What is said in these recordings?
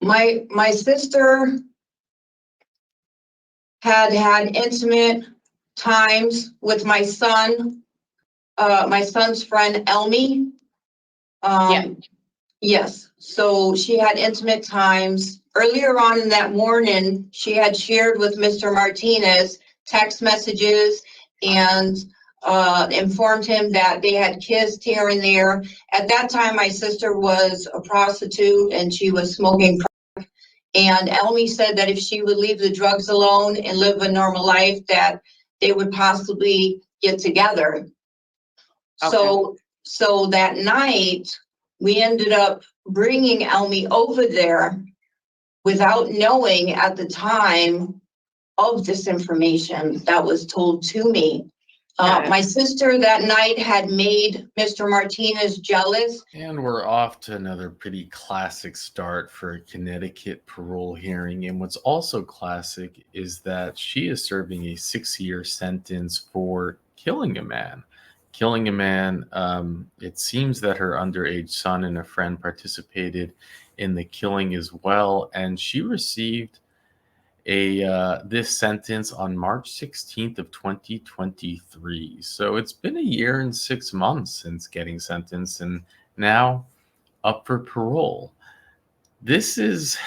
My sister had intimate times with my son, my son's friend Elmy. Yeah. Yes, so she had intimate times. Earlier on in that morning, she had shared with Mr. Martinez text messages and informed him that they had kissed here and there. At that time, my sister was a prostitute and she was smoking crack. And Elmy said that if she would leave the drugs alone and live a normal life, that they would possibly get together. Okay. So that night, we ended up bringing Elmy over there without knowing at the time of this information that was told to me. My sister that night had made Mr. Martinez jealous. And we're off to another pretty classic start for a Connecticut parole hearing. And what's also classic is that she is serving a 6-year sentence for killing a man. It seems that her underage son and a friend participated in the killing as well. And she received this sentence on March 16th of 2023. So it's been a year and 6 months since getting sentenced and now up for parole. This is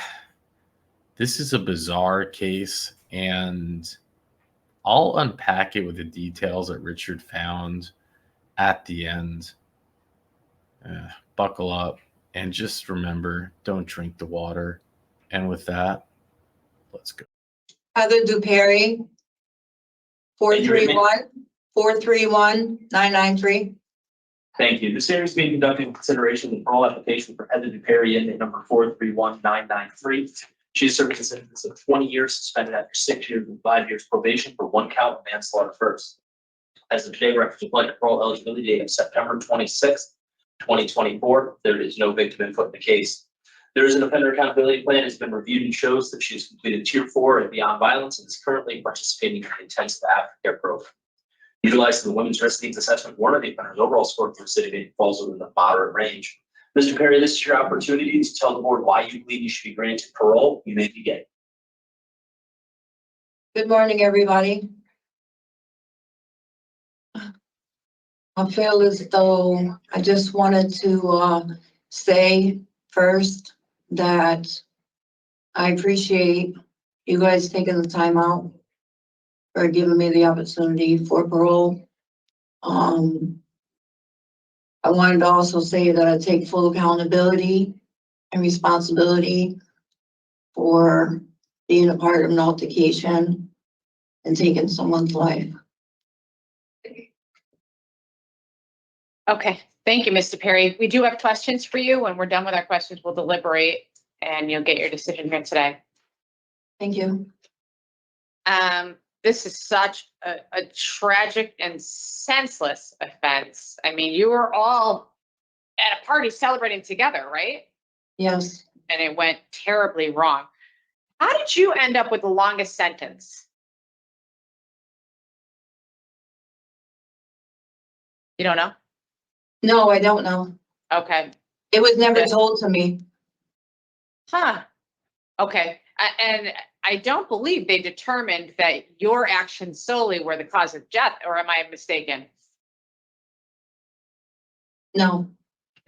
a bizarre case, and I'll unpack it with the details that Richard found at the end. Buckle up and just remember, don't drink the water. And with that, let's go. Heather Duperry, 431-993. Thank you. This hearing is being conducted in consideration of the parole application for Heather Duperry, inmate number 431-993. She is serving a sentence of 20 years suspended after 6 years and 5 years probation for 1 count of manslaughter first. As of today, records reflect the parole eligibility date of September 26th, 2024. There is no victim input in the case. There is an offender accountability plan has been reviewed and shows that she has completed Tier 4 and Beyond Violence and is currently participating in the intensive aftercare program. Utilizing the Women's Risk Needs Assessment, one of the offender's overall score for recidivity falls within the moderate range. Mr. Perry, this is your opportunity to tell the board why you believe you should be granted parole. You may begin. Good morning, everybody. I feel as though I just wanted to say first that I appreciate you guys taking the time out for giving me the opportunity for parole. I wanted to also say that I take full accountability and responsibility for being a part of an altercation and taking someone's life. Okay. Thank you, Mr. Perry. We do have questions for you. When we're done with our questions, we'll deliberate and you'll get your decision here today. Thank you. This is such a tragic and senseless offense. I mean, you were all at a party celebrating together, right? Yes. And it went terribly wrong. How did you end up with the longest sentence? You don't know? No, I don't know. Okay. It was never told to me. Huh. Okay. And I don't believe they determined that your actions solely were the cause of death, or am I mistaken? No.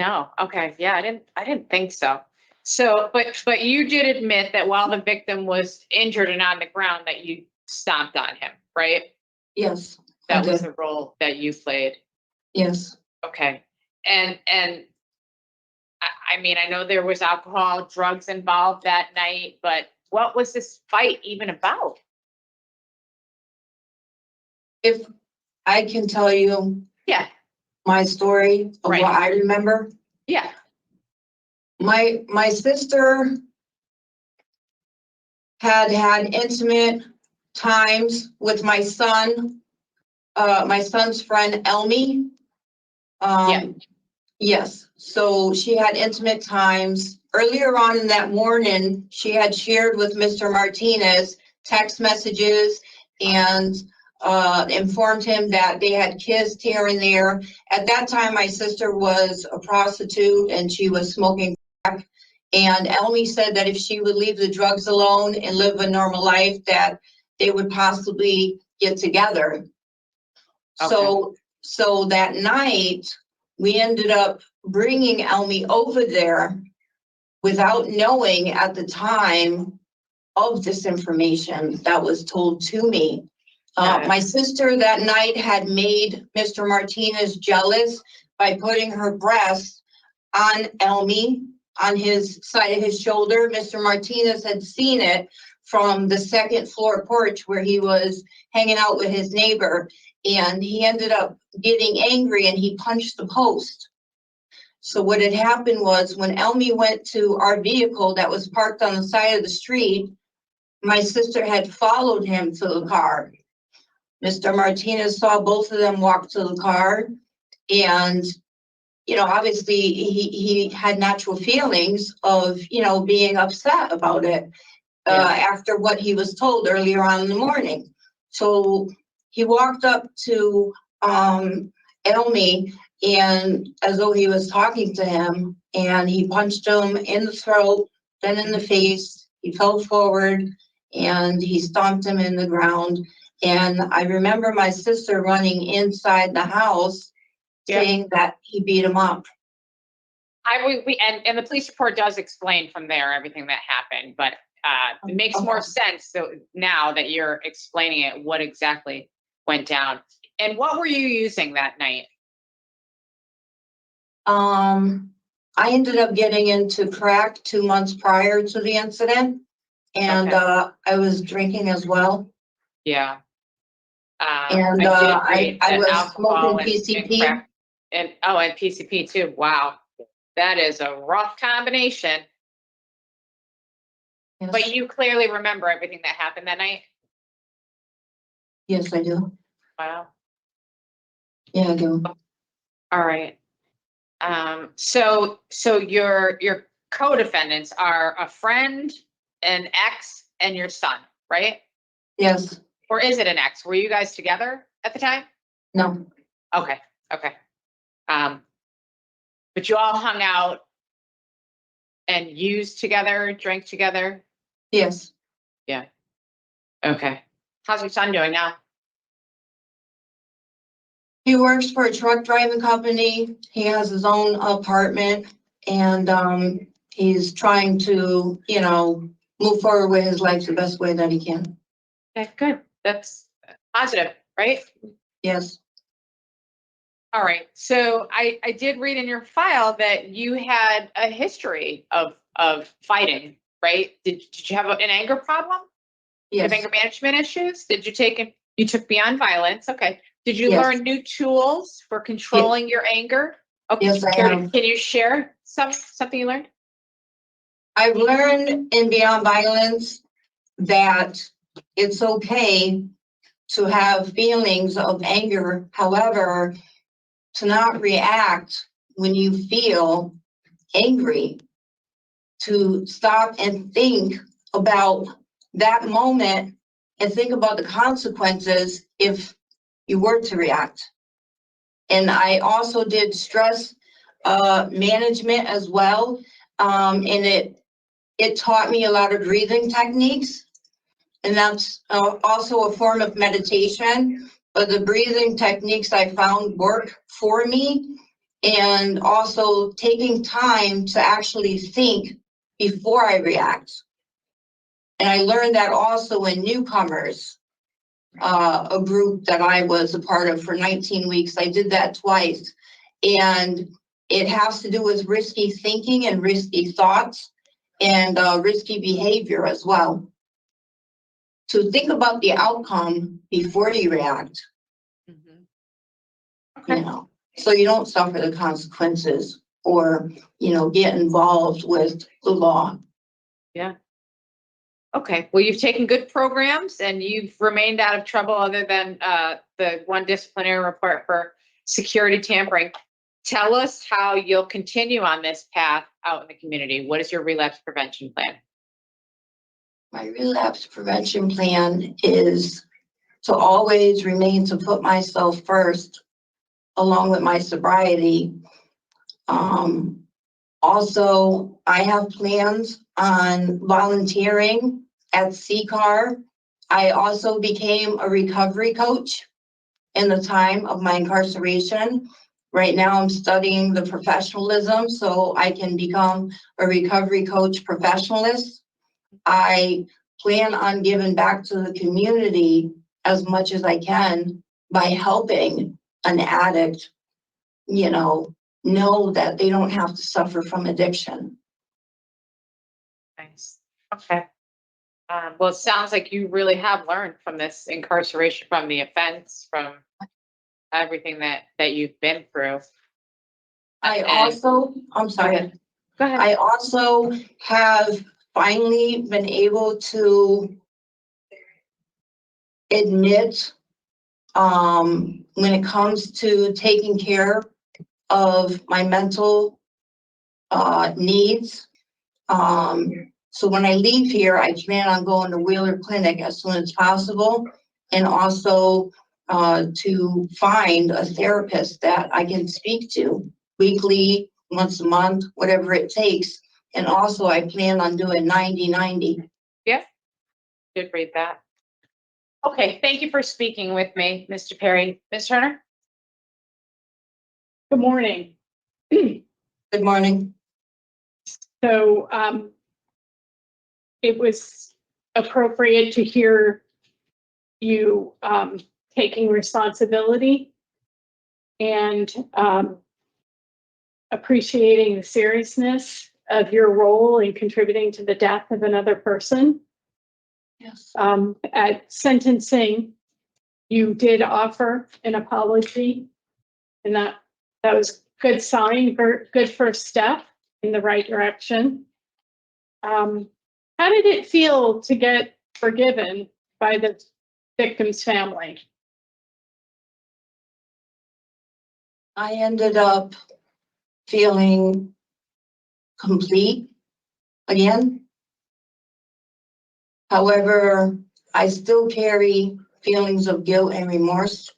No. Okay. Yeah, I didn't think so. So, but you did admit that while the victim was injured and on the ground, that you stomped on him, right? Yes. That was the role that you played. Yes. Okay. And I mean, I know there was alcohol, drugs involved that night, but what was this fight even about? If I can tell you my story of what I remember. Yeah. My sister had intimate times with my son, my son's friend Elmy. Yes, so she had intimate times. Earlier on in that morning, she had shared with Mr. Martinez text messages and informed him that they had kissed here and there. At that time, my sister was a prostitute and she was smoking crack. And Elmy said that if she would leave the drugs alone and live a normal life, that they would possibly get together. So that night, we ended up bringing Elmy over there without knowing at the time of this information that was told to me. My sister that night had made Mr. Martinez jealous by putting her breast on Elmy, on his side of his shoulder. Mr. Martinez had seen it from the second floor porch where he was hanging out with his neighbor, and he ended up getting angry and he punched the post. So what had happened was when Elmy went to our vehicle that was parked on the side of the street, my sister had followed him to the car. Mr. Martinez saw both of them walk to the car, and obviously he had natural feelings of, being upset about it after what he was told earlier on in the morning. So he walked up to Elmy, and as though he was talking to him, and he punched him in the throat, then in the face. He fell forward and he stomped him in the ground. And I remember my sister running inside the house saying that he beat him up. And the police report does explain from there everything that happened, but it makes more sense so now that you're explaining it, what exactly went down. And what were you using that night? I ended up getting into crack 2 months prior to the incident, and I was drinking as well. Yeah. And I was smoking PCP. And PCP too. Wow. That is a rough combination. Yes. But you clearly remember everything that happened that night? Yes, I do. Wow. Yeah, I do. All right. So your co-defendants are a friend, an ex, and your son, right? Yes. Or is it an ex? Were you guys together at the time? No. Okay. But you all hung out and used together, drank together? Yes. Yeah. Okay. How's your son doing now? He works for a truck driving company. He has his own apartment, and he's trying to, move forward with his life the best way that he can. Okay, good. That's positive, right? Yes. All right. So I did read in your file that you had a history of fighting, right? Did you have an anger problem? You have Yes. anger management issues? You took Beyond Violence. Okay. Did you Yes. learn new tools for controlling your anger? Okay. Yes, I have. Can you share something you learned? I've learned in Beyond Violence that it's okay to have feelings of anger. However, to not react when you feel angry, to stop and think about that moment and think about the consequences if you were to react. And I also did stress management as well. And it taught me a lot of breathing techniques. And that's also a form of meditation. But the breathing techniques I found work for me. And also taking time to actually think before I react. And I learned that also in Newcomers, a group that I was a part of for 19 weeks. I did that twice. And it has to do with risky thinking and risky thoughts and risky behavior as well. To think about the outcome before you react, Okay. So you don't suffer the consequences or, get involved with the law. Yeah. Okay. Well, you've taken good programs and you've remained out of trouble other than the one disciplinary report for security tampering. Tell us how you'll continue on this path out in the community. What is your relapse prevention plan? My relapse prevention plan is to always remain to put myself first, along with my sobriety. Also, I have plans on volunteering at CCAR. I also became a recovery coach in the time of my incarceration. Right now, I'm studying the professionalism so I can become a recovery coach professionalist. I plan on giving back to the community as much as I can by helping an addict, know that they don't have to suffer from addiction. Nice. Okay. Well, it sounds like you really have learned from this incarceration, from the offense, from everything that you've been through. I'm Go sorry. ahead. Go ahead. I also have finally been able to admit, when it comes to taking care of my mental needs. So when I leave here, I plan on going to Wheeler Clinic as soon as possible, and also to find a therapist that I can speak to weekly, once a month, whatever it takes. And also I plan on doing 90-90. Yeah. Did read that. Okay. Thank you for speaking with me, Mr. Perry. Ms. Turner? Good morning. Good morning. So it was appropriate to hear you taking responsibility and appreciating the seriousness of your role in contributing to the death of another person. Yes. At sentencing, you did offer an apology, and that was good sign, good first step in the right direction. How did it feel to get forgiven by the victim's family? I ended up feeling complete again. However, I still carry feelings of guilt and remorse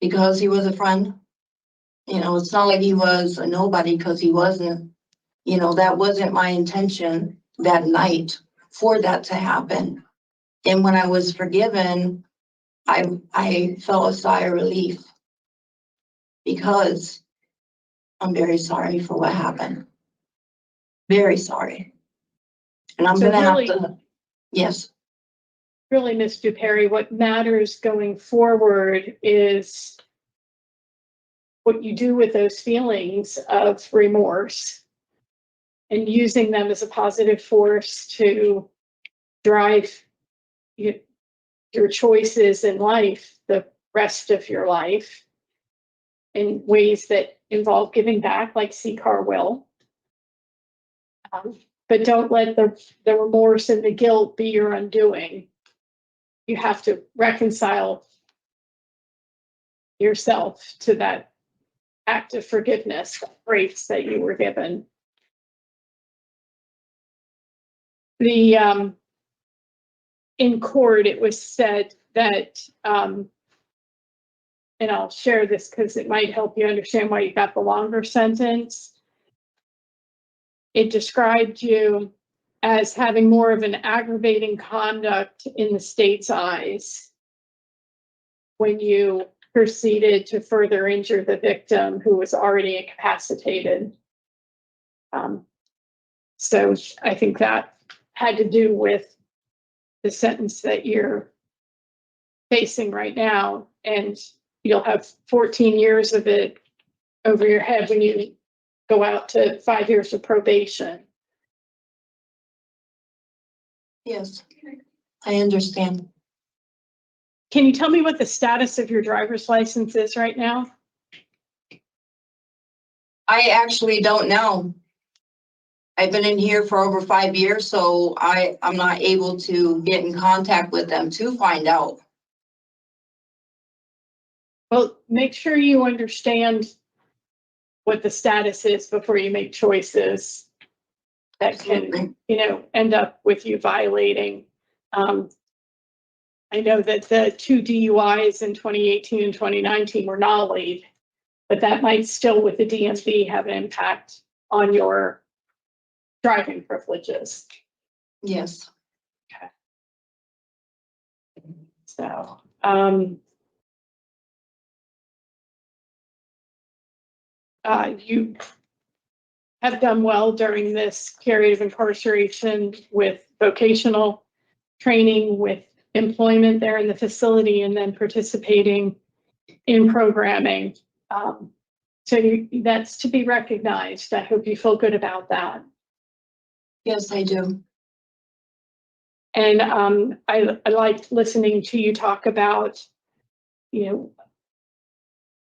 because he was a friend. It's not like he was a nobody, because he wasn't. That wasn't my intention that night for that to happen. And when I was forgiven, I felt a sigh of relief because I'm very sorry for what happened. Very sorry. And I'm So gonna really- have to, yes. Really, Mr. Perry, what matters going forward is what you do with those feelings of remorse and using them as a positive force to drive your choices in life, the rest of your life, in ways that involve giving back, like CCAR will. But don't let the remorse and the guilt be your undoing. You have to reconcile yourself to that act of forgiveness, grace that you were given. In court, it was said that, and I'll share this because it might help you understand why you got the longer sentence. It described you as having more of an aggravating conduct in the state's eyes when you proceeded to further injure the victim, who was already incapacitated. So I think that had to do with the sentence that you're facing right now, and you'll have 14 years of it over your head when you go out to 5 years of probation. Yes, I understand. Can you tell me what the status of your driver's license is right now? I actually don't know. I've been in here for over 5 years, so I'm not able to get in contact with them to find out. Well, make sure you understand what the status is before you make choices that can, end up with you violating. I know that the 2 DUIs in 2018 and 2019 were nollied, but that might still, with the DMV, have an impact on your driving privileges. Yes. So, you have done well during this period of incarceration with vocational training, with employment there in the facility, and then participating in programming. That's to be recognized. I hope you feel good about that. Yes, I do. And I liked listening to you talk about,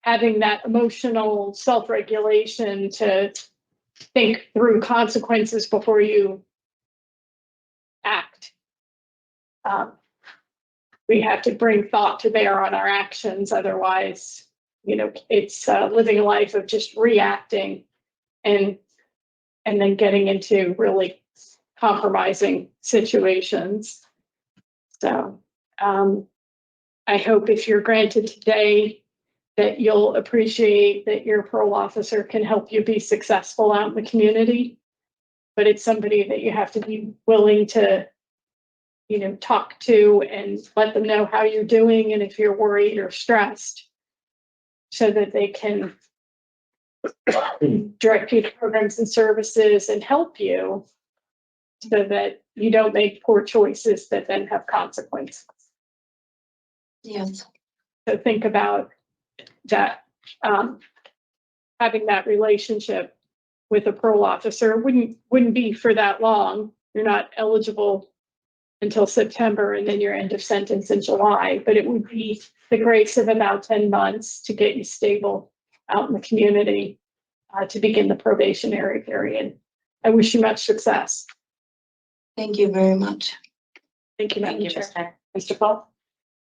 having that emotional self-regulation to think through consequences before you act. We have to bring thought to bear on our actions. Otherwise, it's living a life of just reacting and then getting into really compromising situations. So I hope if you're granted today that you'll appreciate that your parole officer can help you be successful out in the community. But it's somebody that you have to be willing to, talk to and let them know how you're doing and if you're worried or stressed, so that they can direct you to programs and services and help you so that you don't make poor choices that then have consequences. Yes. So think about that, having that relationship with a parole officer wouldn't be for that long. You're not eligible until September, and then your end of sentence in July, but it would be the grace of about 10 months to get you stable out in the community, to begin the probationary period. I wish you much success. Thank you very much. Thank you, Thank Madam you, Chair. Mr. Paul.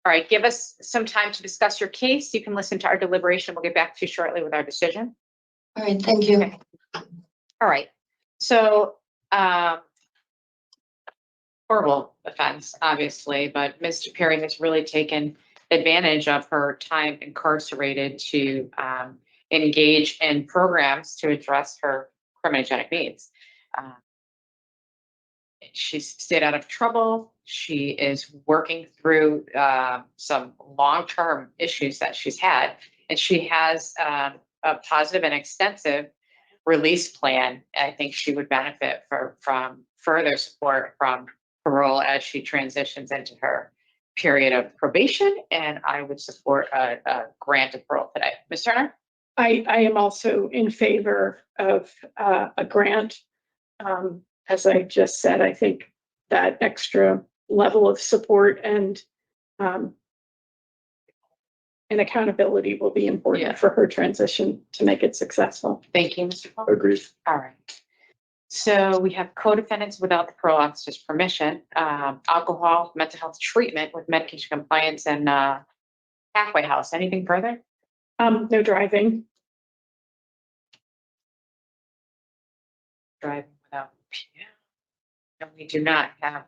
All right, give us some time to discuss your case. You can listen to our deliberation. We'll get back to you shortly with our decision. All right, thank you. Okay. All right, so horrible offense, obviously, but Ms. Perry has really taken advantage of her time incarcerated to engage in programs to address her criminogenic needs. She's stayed out of trouble. She is working through some long-term issues that she's had, and she has a positive and extensive release plan. I think she would benefit from further support from parole as she transitions into her period of probation, and I would support a grant of parole today. Ms. Turner? I am also in favor of a grant. As I just said, I think that extra level of support and accountability will be important for her transition to make it successful. Thank you, Mr. Paul. Agreed. All right. So we have co-defendants without the parole officer's permission, alcohol, mental health treatment with medication compliance, and halfway house. Anything further? No driving. Driving without. And we do not have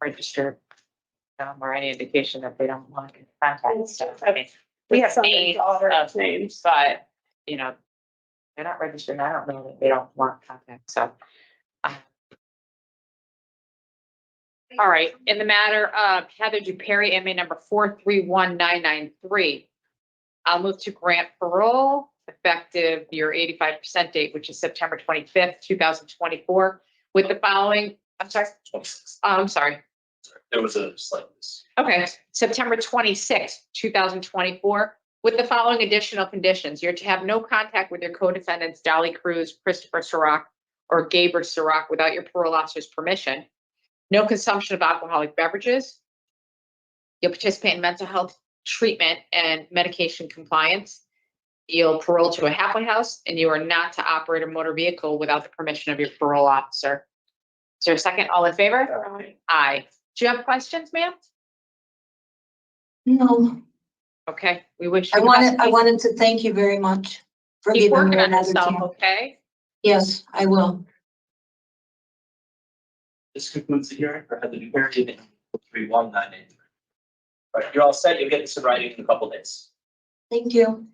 registered or any indication that they don't want contact stuff. I mean, we have Son and names daughter of names. but they're not registered. I don't know that they don't want contact. So, all right. In the matter of Heather DuPerry, MA number 431993, I'll move to grant parole effective your 85% date, which is September 25th, 2024, with the following. I'm sorry. I'm sorry. There was a slight. Okay, September 26th, 2024, with the following additional conditions. You're to have no contact with your co-defendants, Dolly Cruz, Christopher Sirach, or Gabriel Sirach without your parole officer's permission. No consumption of alcoholic beverages. You'll participate in mental health treatment and medication compliance. You'll parole to a halfway house, and you are not to operate a motor vehicle without the permission of your parole officer. Is there a second? All in favor? Aye. Do you have questions, ma'am? No, Okay, we wish I you the best. wanted to thank you very much for Keep giving me working on another yourself, chance. okay? Yes, I will. This concludes the hearing for Heather DuPerry in 31983. All right, you're all set. You'll get this in writing in a couple days. Thank you.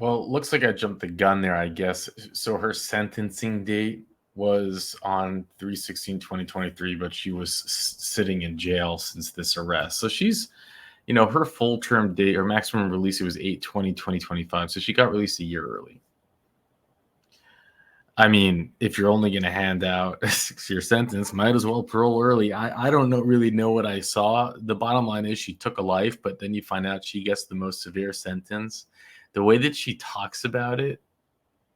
Well, it looks like I jumped the gun there, I guess. So her sentencing date was on 3/16/2023, but she was sitting in jail since this arrest. So she's, her full term date or maximum release, it was 8/20/2025. So she got released a year early. I mean, if you're only going to hand out a 6-year sentence, might as well parole early. I don't really know what I saw. The bottom line is she took a life, but then you find out she gets the most severe sentence. The way that she talks about it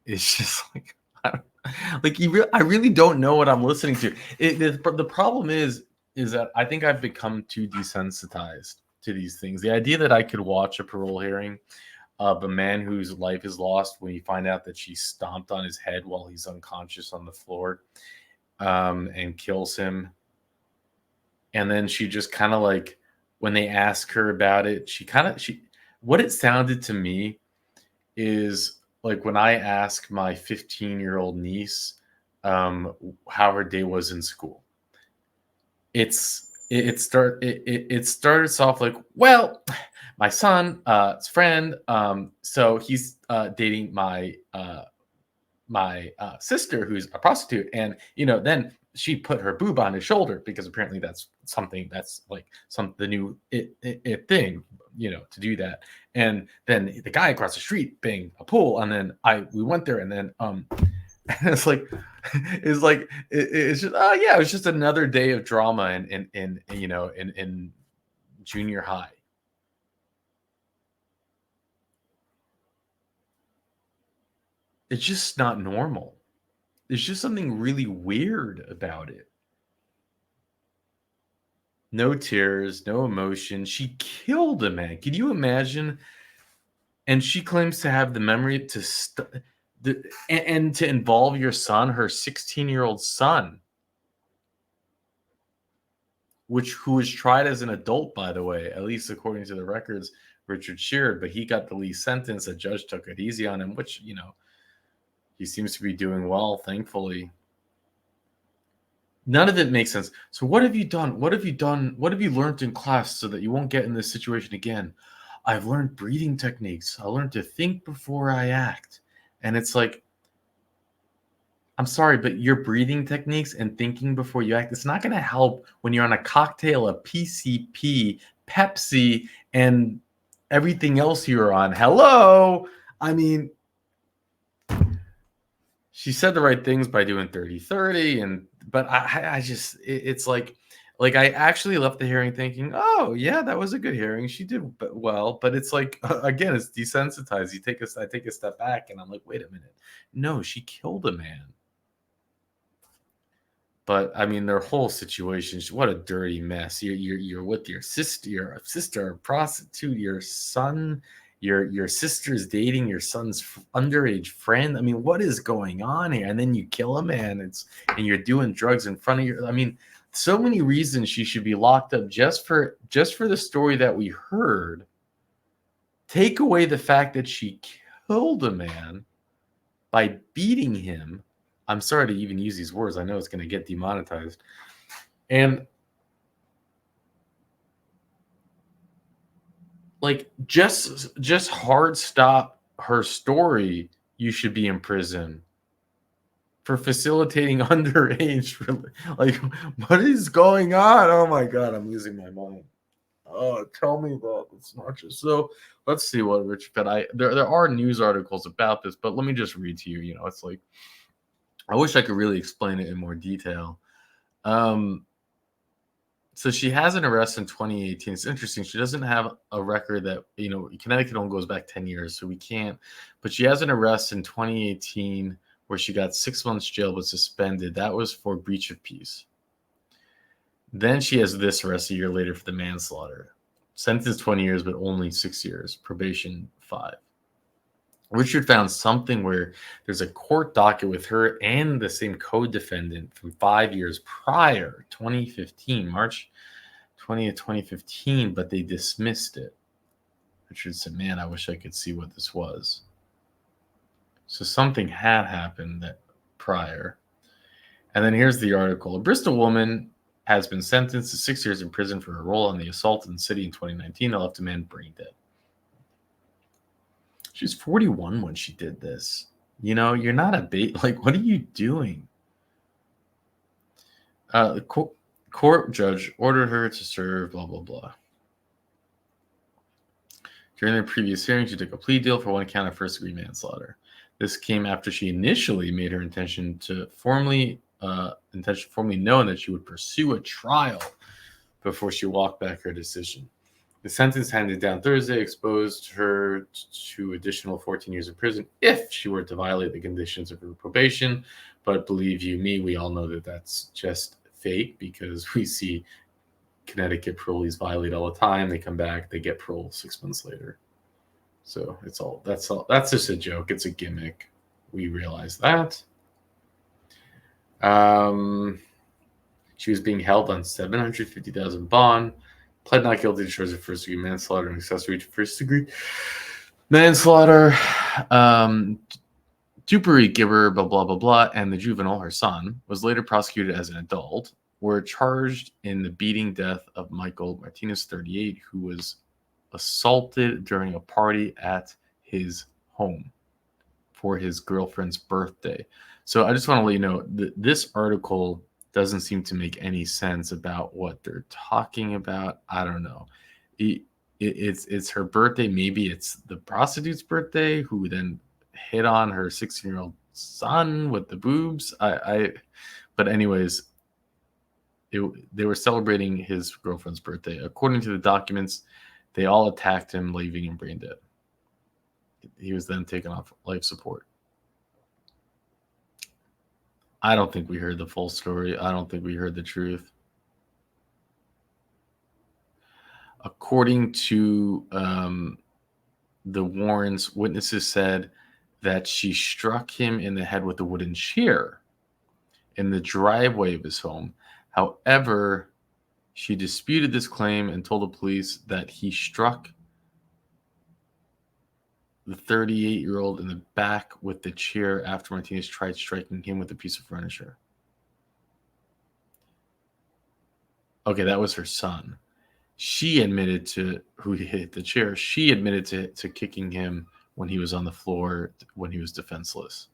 is just like, I really don't know what I'm listening to. The problem is that I think I've become too desensitized to these things. The idea that I could watch a parole hearing of a man whose life is lost when you find out that she stomped on his head while he's unconscious on the floor, and kills him. And then she just kind of like, when they ask her about it, what it sounded to me is like when I ask my 15-year-old niece how her day was in school. It starts off like, well, my son, his friend, so he's dating my sister, who's a prostitute, and then she put her boob on his shoulder because apparently that's something that's like the new thing, to do that. And then the guy across the street being a pool, and then we went there, and then and it's like it's just, oh yeah, it was just another day of drama in junior high. It's just not normal. There's just something really weird about it. No tears, no emotion. She killed a man. Can you imagine? And she claims to have the memory to and to involve your son, her 16-year-old son, who was tried as an adult, by the way, at least according to the records, Richard Sheard, but he got the least sentence. The judge took it easy on him, which, he seems to be doing well, thankfully. None of it makes sense. So what have you done? What have you done? What have you learned in class so that you won't get in this situation again? I've learned breathing techniques. I learned to think before I act. And it's like, I'm sorry, but your breathing techniques and thinking before you act, it's not going to help when you're on a cocktail of PCP, Pepsi, and everything else you're on. Hello? I mean, she said the right things by doing 30-30, but I just, it's like I actually left the hearing thinking, oh yeah, that was a good hearing. She did well, but it's like, again, it's desensitized. I take a step back and I'm like, wait a minute. No, she killed a man. But I mean, their whole situation, what a dirty mess. You're with your sister, a prostitute, your son, your sister's dating your son's underage friend. I mean, what is going on here? And then you kill a man, and you're doing drugs in front of your. I mean, so many reasons she should be locked up just for the story that we heard. Take away the fact that she killed a man by beating him. I'm sorry to even use these words. I know it's going to get demonetized. And like, just hard stop her story. You should be in prison for facilitating underage. Like, what is going on? Oh my God, I'm losing my mind. Oh, tell me that it's not just so. Let's see what Richard said. There are news articles about this, but let me just read to you. It's like, I wish I could really explain it in more detail. So she has an arrest in 2018. It's interesting. She doesn't have a record that, Connecticut only goes back 10 years, so we can't. But she has an arrest in 2018 where she got 6 months jail but suspended. That was for breach of peace. Then she has this arrest a year later for the manslaughter. Sentenced 20 years, but only 6 years. Probation 5. Richard found something where there's a court docket with her and the same co-defendant from 5 years prior, 2015, March 20th, 2015, but they dismissed it. Richard said, man, I wish I could see what this was. So something had happened that prior. And then here's the article. A Bristol woman has been sentenced to 6 years in prison for her role in the assault in the city in 2019 that left a man brain dead. She's 41 when she did this. You know, you're not a baby. Like, what are you doing? The court judge ordered her to serve, blah, blah, blah. During their previous hearing, she took a plea deal for one count of first-degree manslaughter. This came after she initially made her intention formally known that she would pursue a trial before she walked back her decision. The sentence handed down Thursday exposed her to additional 14 years in prison if she were to violate the conditions of her probation. But believe you me, we all know that that's just fake, because we see Connecticut parolees violate all the time. They come back, they get parole 6 months later. So that's just a joke. It's a gimmick. We realize that. She was being held on $750,000 bond, pled not guilty to charges of first-degree manslaughter and accessory to first-degree manslaughter. Dupery giver, blah, blah, blah, blah, and the juvenile, her son, was later prosecuted as an adult, were charged in the beating death of Michael Martinez, 38, who was assaulted during a party at his home for his girlfriend's birthday. So I just want to let you know that this article doesn't seem to make any sense about what they're talking about. I don't know. It's her birthday. Maybe it's the prostitute's birthday who then hit on her 16-year-old son with the boobs. But anyways, they were celebrating his girlfriend's birthday. According to the documents, they all attacked him, leaving him brain dead. He was then taken off life support. I don't think we heard the full story. I don't think we heard the truth. According to the Warrens, witnesses said that she struck him in the head with a wooden chair in the driveway of his home. However, she disputed this claim and told the police that he struck the 38-year-old in the back with the chair after Martinez tried striking him with a piece of furniture. Okay, that was her son. She admitted to who hit the chair. She admitted to kicking him when he was on the floor, when he was defenseless.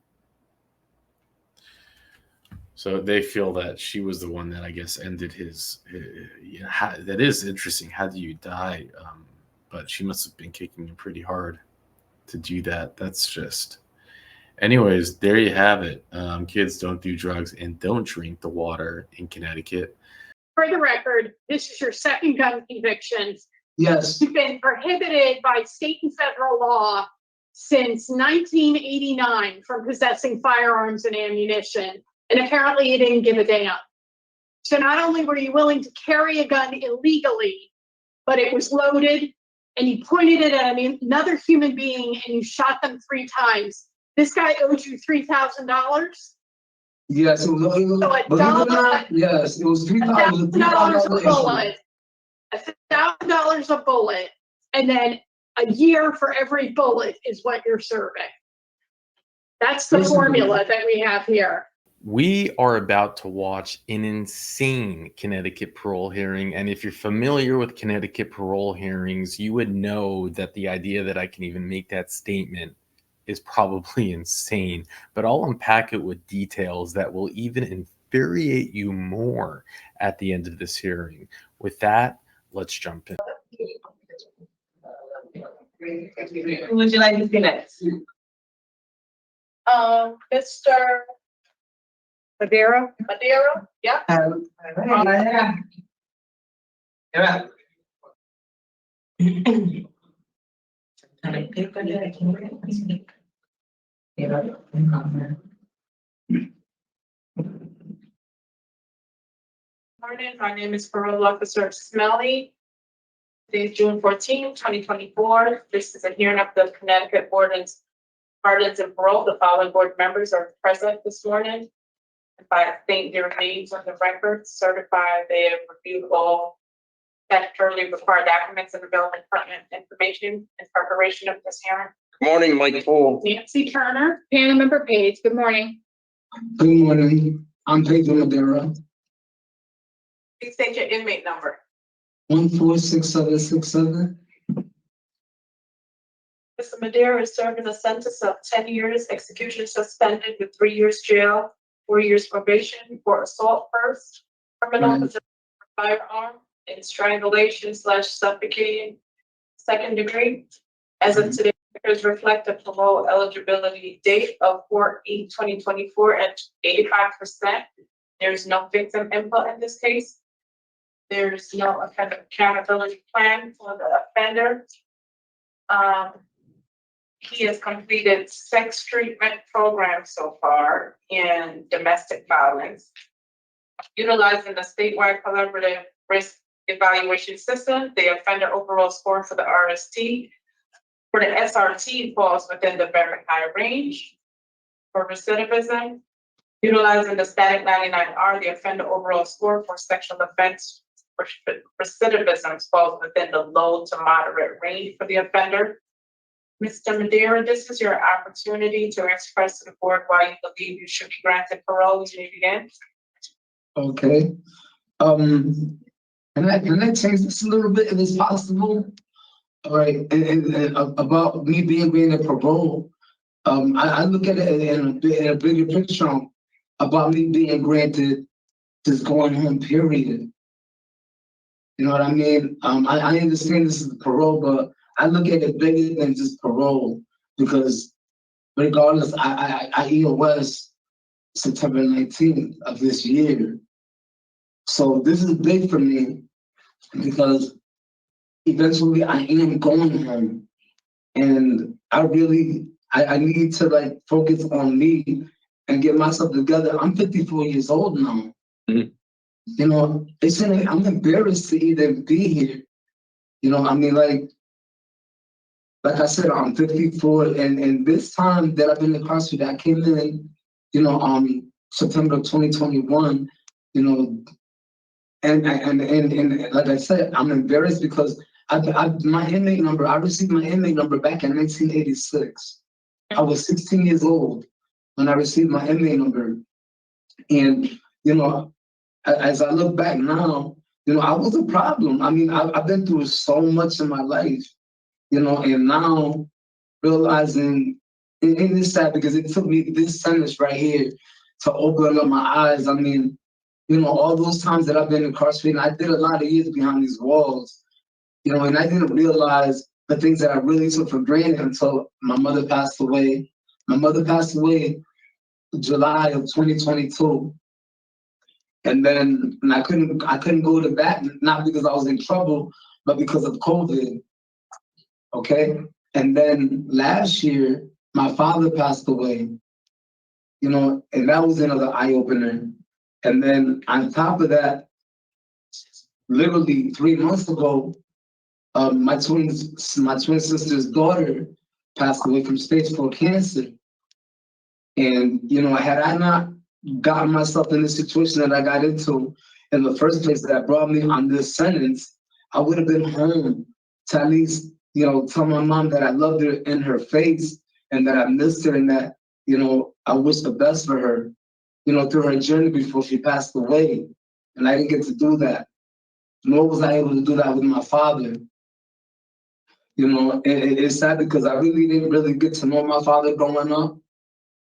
So they feel that she was the one that, I guess, ended his that is interesting. How do you die? But she must have been kicking him pretty hard to do that. That's just... Anyways, there you have it. Kids, don't do drugs and don't drink the water in Connecticut. For the record, this is your second gun conviction. Yes, You've been prohibited by state and federal law since 1989 from possessing firearms and ammunition. And apparently you didn't give a damn. So not only were you willing to carry a gun illegally, but it was loaded and you pointed it at another human being and you shot them 3 times. This guy owed you $3,000? yes, it was, So believe it or not, yes, it was $1,000 a $3,000 bullet, $1,000 a bullet, and then a year for every bullet is what you're serving. That's the formula that we have here. We are about to watch an insane Connecticut parole hearing. And if you're familiar with Connecticut parole hearings, you would know that the idea that I can even make that statement is probably insane. But I'll unpack it with details that will even infuriate you more at the end of this hearing. With that, let's jump in. Who would you like to see next? Mr. Pedro? Yeah. Morning, my name is Parole Officer Smelly. Today is June 14, 2024. This is a hearing of the Connecticut Pardons and Parole. The following board members are present this morning. If I state their names on the record, certify they have reviewed all statutorily required documents and relevant pertinent information in preparation of this hearing. Good morning, Mike Poole. Nancy Turner, panel member Page, good morning. Good morning, I'm Pedro Madera, Please state your inmate number. 146767. Mr. Madera is serving a sentence of 10 years, execution suspended with 3 years jail, 4 years probation for assault first, criminal Right. possession of a firearm, and strangulation/suffocating second degree. As of today, records reflect a parole eligibility date of 4/8/2024 at 85%. There's no victim input in this case. There's no accountability plan for the offender. He has completed 6 treatment programs so far in domestic violence. Utilizing the statewide collaborative risk evaluation system, the offender overall score for the RST for the SRT falls within the very high range. For recidivism, utilizing the static 99R, the offender overall score for sexual offense for recidivism falls within the low to moderate range for the offender. Mr. Madera, this is your opportunity to express to the board why you believe you should be granted parole. You may begin. Okay. Can I change this a little bit if it's possible? All right, and about me being granted parole, I look at it in a bigger picture about me being granted just going home, period. You know what I mean? I understand this is parole, but I look at it bigger than just parole because regardless, I EOS September 19th of this year. So this is big for me because eventually I am going home, and I need to like focus on me and get myself together. I'm 54 years old now. Mhm. You know, I'm embarrassed to even be here. You know, I mean, like I said, I'm 54, and this time that I've been incarcerated, I came in, you know, September of 2021, you know, and like I said, I'm embarrassed because my inmate number, I received my inmate number back in 1986. I was 16 years old when I received my inmate number. And, you know, as I look back now, you know, I was a problem. I mean, I've been through so much in my life, you know, and now realizing, and it's sad because it took me this sentence right here to open up my eyes. I mean, you know, all those times that I've been incarcerated, I did a lot of years behind these walls, you know, and I didn't realize the things that I really took for granted until my mother passed away. My mother passed away July of 2022. And then I couldn't go to bat, not because I was in trouble, but because of COVID. Okay. And then last year, my father passed away, you know, and that was another eye opener. And then on top of that, literally 3 months ago, my twin sister's daughter passed away from stage 4 cancer. And, you know, had I not gotten myself in the situation that I got into in the first place that brought me on this sentence, I would have been home to at least, you know, tell my mom that I loved her in her face and that I missed her and that, you know, I wish the best for her, you know, through her journey before she passed away. And I didn't get to do that. Nor was I able to do that with my father. You know, it's sad because I really didn't really get to know my father growing up.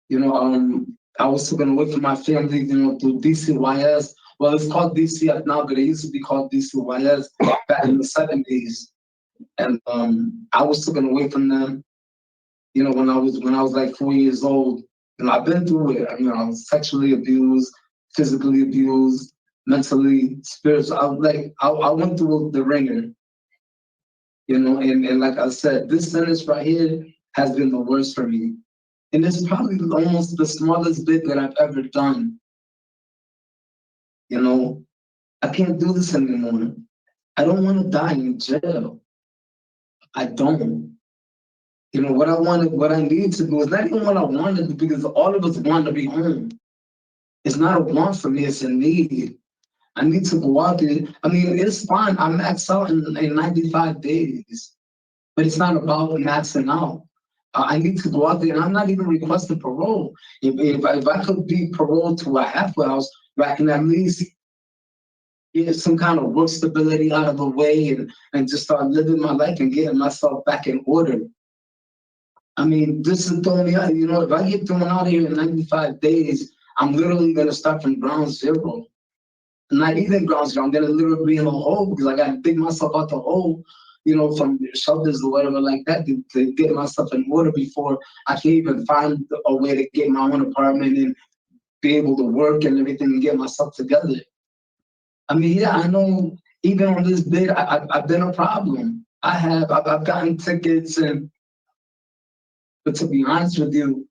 You know, I was taken away from my family, you know, through DCYS. Well, it's called DCF now, but it used to be called DCYS back in the 70s. And I was taken away from them, you know, when I was like 4 years old. And I've been through it. You know, I was sexually abused, physically abused, mentally, spiritually. I went through the ringer. You know, and like I said, this sentence right here has been the worst for me. And it's probably almost the smallest bit that I've ever done. You know, I can't do this anymore. I don't want to die in jail. I don't. You know, what I need to do is not even what I want to do, because all of us want to be home. It's not a want for me, it's a need. I need to go out there. I mean, it's fine. I max out in 95 days, but it's not about maxing out. I need to go out there, and I'm not even requesting parole. If I could be paroled to a halfway house where I can at least get some kind of work stability out of the way and just start living my life and getting myself back in order. I mean, this is throwing me out. You know, if I get thrown out here in 95 days, I'm literally gonna start from ground zero. Not even ground zero. I'm gonna literally be in a hole because I gotta dig myself out the hole, you know, from shelters or whatever like that to get myself in order before I can even find a way to get my own apartment and be able to work and everything and get myself together. I mean, yeah, I know even on this bid, I've been a problem. I've gotten tickets but to be honest with you,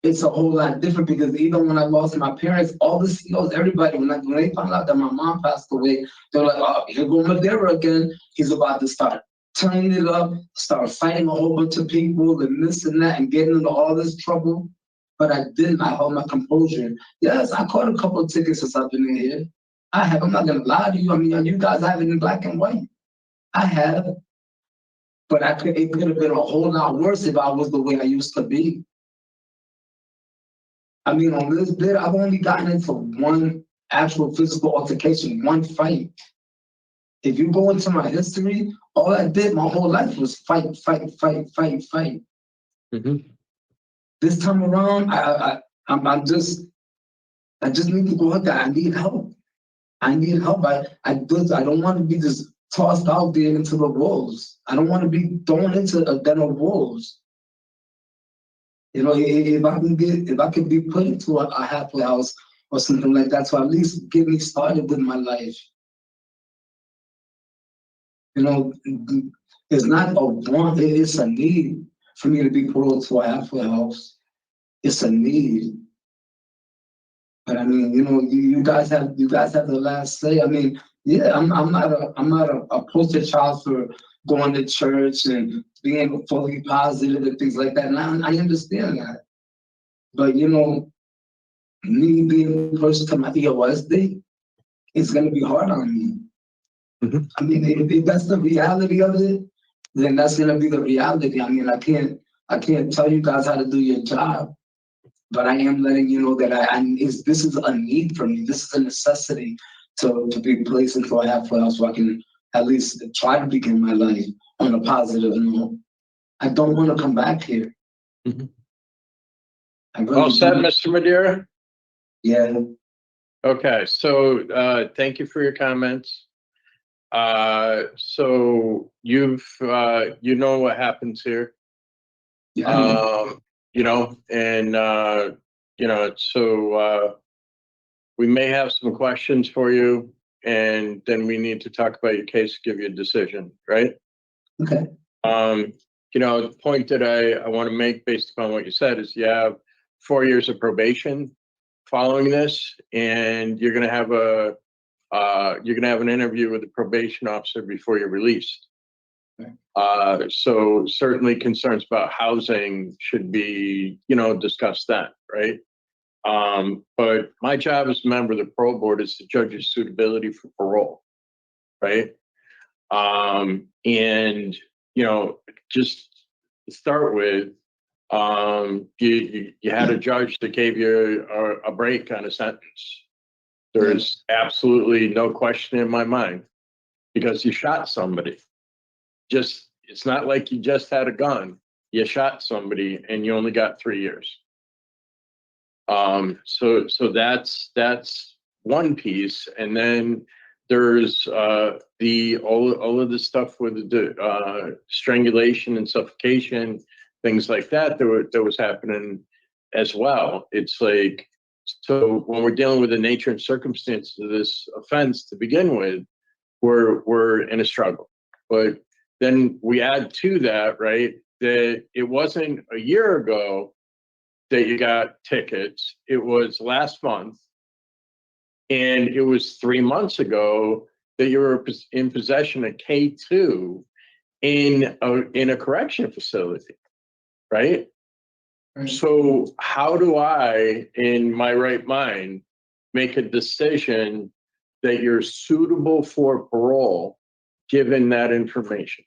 it's a whole lot different because even when I lost my parents, all the CEOs, everybody, when they found out that my mom passed away, they're like, oh, here go Madeira again. He's about to start turning it up, start fighting a whole bunch of people and this and that and getting into all this trouble. But I didn't. I held my composure. Yes, I caught a couple of tickets since I've been in here. I have. I'm not going to lie to you. I mean, you guys have it in black and white. I have. But it could have been a whole lot worse if I was the way I used to be. I mean, on this bid, I've only gotten into one actual physical altercation, one fight. If you go into my history, all I did my whole life was fight. Mm-hmm. This time around, I just need to go out there. I need help. I don't want to be just tossed out there into the wolves. I don't want to be thrown into a den of wolves. You know, if I could be put into a halfway house or something like that, to at least get me started with my life. You know, it's not a want, it's a need for me to be put to a halfway house. It's a need. But I mean, you know, you guys have the last say. I mean, yeah, I'm not a poster child for going to church and being fully positive and things like that. And I understand that. But you know, me being close to my EOS date, it's gonna be hard on me. Mhm. I mean, if that's the reality of it, then that's gonna be the reality. I mean, I can't tell you guys how to do your job, but I am letting you know that this is a need for me. This is a necessity to be placed into a halfway house so I can at least try to begin my life on a positive note. I don't want to come back here. Mhm. I really All set, don't. Mr. Madeira? Yeah. Okay, so thank you for your comments. So you've you know what happens here. Yeah. You know, and you know, so we may have some questions for you, and then we need to talk about your case, give you a decision, right? Okay. You know, the point that I want to make based upon what you said is you have 4 years of probation following this, and you're gonna have an interview with the probation officer before you're released. So certainly concerns about housing should be, you know, discussed then, right? But my job as a member of the parole board is to judge your suitability for parole, right? And you know, just to start with, you had a judge that gave you a break on a sentence. There's absolutely no question in my mind because you shot somebody. It's not like you just had a gun. You shot somebody and you only got 3 years. So that's one piece, and then there's all of the stuff with the strangulation and suffocation, things like that that was happening as well. It's like, so when we're dealing with the nature and circumstances of this offense to begin with, we're in a struggle. But then we add to that, right, that it wasn't a year ago that you got tickets. It was last month. And it was 3 months ago that you were in possession of K2 in a correction facility, right? So how do I, in my right mind, make a decision that you're suitable for parole given that information?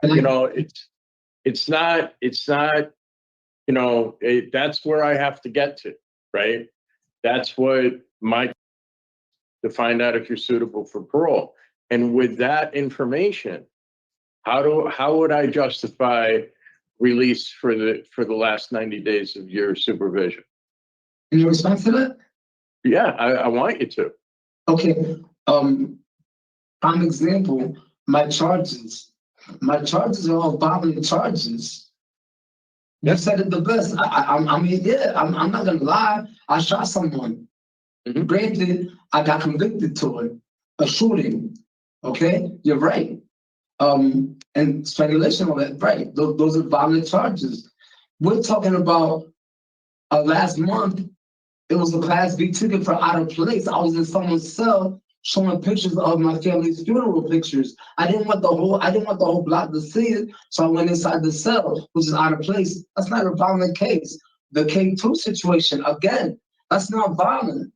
You know, it's not, you know, that's where I have to get to, right? That's what to find out if you're suitable for parole. And with that information, how would I justify released for the last 90 days of your supervision. Can you respond to that? Yeah, I want you to. Okay, prime example, my charges are all violent charges. You said it the best. I mean, yeah, I'm not gonna lie. I shot someone. Mhm. Granted, I got convicted to it, a shooting. Okay, you're right. And speculation on that, right? Those are violent charges. We're talking about last month. It was a Class B ticket for out of place. I was in someone's cell showing pictures of my family's funeral pictures. I didn't want the whole block to see it, so I went inside the cell, which is out of place. That's not a violent case. The K2 situation, again, that's not violent.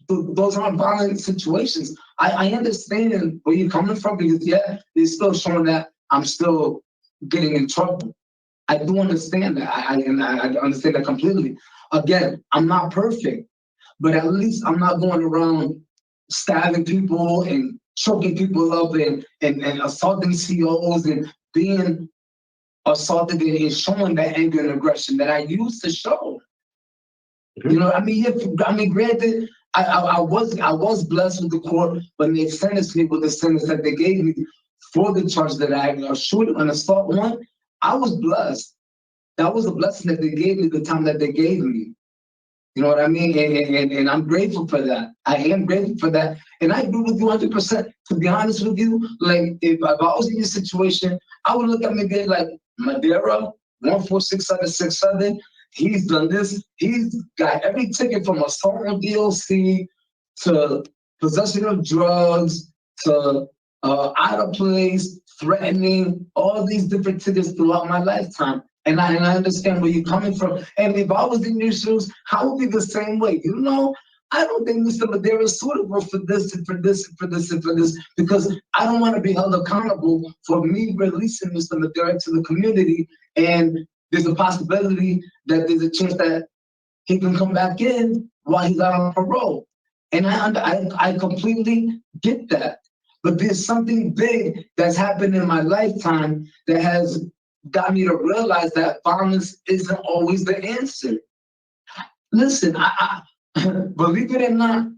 Those aren't violent situations. I understand where you're coming from because yeah, they're still showing that I'm still getting in trouble. I do understand that. I understand that completely. Again, I'm not perfect, but at least I'm not going around stabbing people and choking people up and assaulting CEOs and being assaulted and showing that anger and aggression that I used to show. You know, I mean, granted, I was blessed with the court when they sentenced me with the sentence that they gave me for the charge that I had shooting an assault one. I was blessed. That was a blessing that they gave me the time that they gave me. You know what I mean? And I'm grateful for that. I am grateful for that. And I agree with you 100%. To be honest with you, like if I was in your situation, I would look at me again like Madeira, 146767. He's done this. He's got every ticket from assault on DOC to possession of drugs to out of place, threatening, all these different tickets throughout my lifetime. And I understand where you're coming from. And if I was in your shoes, I would be the same way. You know, I don't think Mr. Madeira is suitable for this and for this and for this and for this, because I don't want to be held accountable for me releasing Mr. Madeira to the community. And there's a possibility that there's a chance that he can come back in while he's out on parole. And I completely get that. But there's something big that's happened in my lifetime that has got me to realize that violence isn't always the answer. Listen, I believe it or not,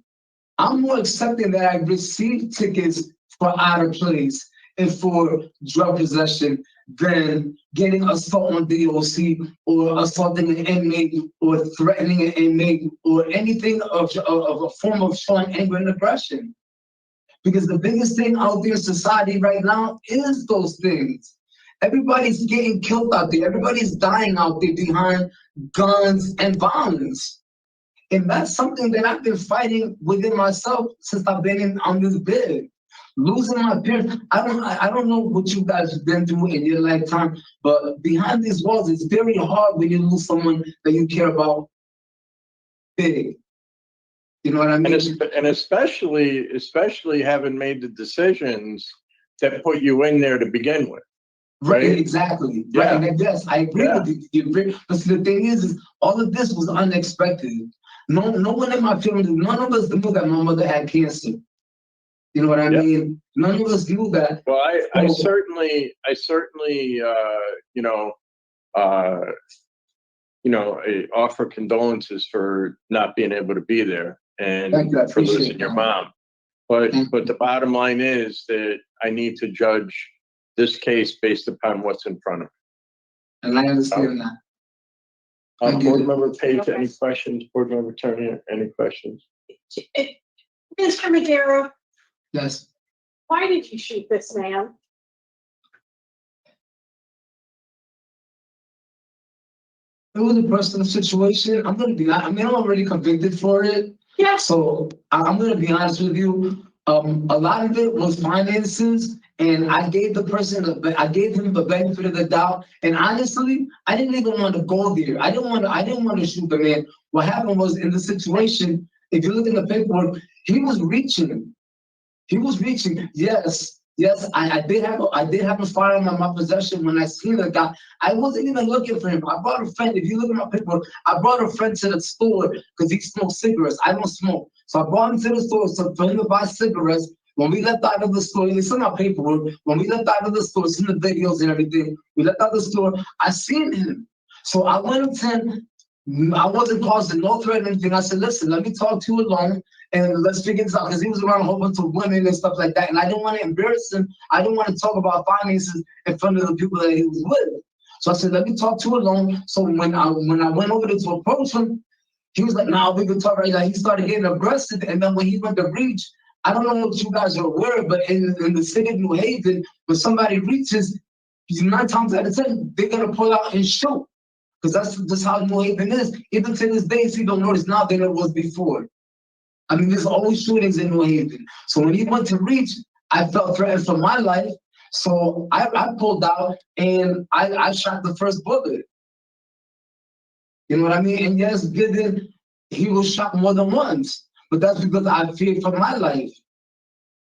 I'm more accepting that I received tickets for out of place and for drug possession than getting assault on DOC or assaulting an inmate or threatening an inmate or anything of a form of showing anger and aggression. Because the biggest thing out there in society right now is those things. Everybody's getting killed out there. Everybody's dying out there behind guns and violence. And that's something that I've been fighting within myself since I've been on this bid. Losing my parents, I don't know what you guys have been through in your lifetime, but behind these walls, it's very hard when you lose someone that you care about big. You know what I mean? And especially having made the decisions that put you in there to begin with. Right, exactly. Yeah. Right. And yes, I agree with you. But the thing is all of this was unexpected. No one in my family, none of us knew that my mother had cancer. You know what I mean? None of us knew that. Well, I certainly, offer condolences for not being able to be there and for losing your mom. But the bottom line is that I need to judge this case based upon what's in front of me. And I understand that. Board Member Page, any questions? Board Member Turner, any questions? Mr. Madeira, Yes. why did you shoot this man? It was a personal situation. I'm already convicted for it. Yeah. So I'm gonna be honest with you. A lot of it was finances, and I gave him the benefit of the doubt. And honestly, I didn't even want to go there. I didn't want to shoot the man. What happened was, in the situation, if you look in the paperwork, he was reaching. Yes, I did have a firearm in my possession when I seen the guy. I wasn't even looking for him. I brought a friend. If you look at my paperwork, I brought a friend to the store because he smoked cigarettes. I don't smoke. So I brought him to the store for him to buy cigarettes when we left out of the store, it's in our paperwork, when we left out of the store, it's in the videos and everything, we left out of the store, I seen him. So I went up to him, I wasn't causing no threat or anything. I said, listen, let me talk to you alone and let's figure this out. Because he was around a whole bunch of women and stuff like that. And I didn't want to embarrass him. I didn't want to talk about finances in front of the people that he was with. So I said, let me talk to you alone. So when I went over there to approach him, he was like, nah, we can talk right now. He started getting aggressive. And then when he went to reach, I don't know if you guys are aware, but in the city of New Haven, when somebody reaches, 9 times out of 10, they're going to pull out and shoot. Because that's just how New Haven is. Even to this day, if you don't notice now than it was before. I mean, there's always shootings in New Haven. So when he went to reach, I felt threatened for my life. So I pulled out and I shot the first bullet. You know what I mean? And yes, given he was shot more than once, but that's because I feared for my life.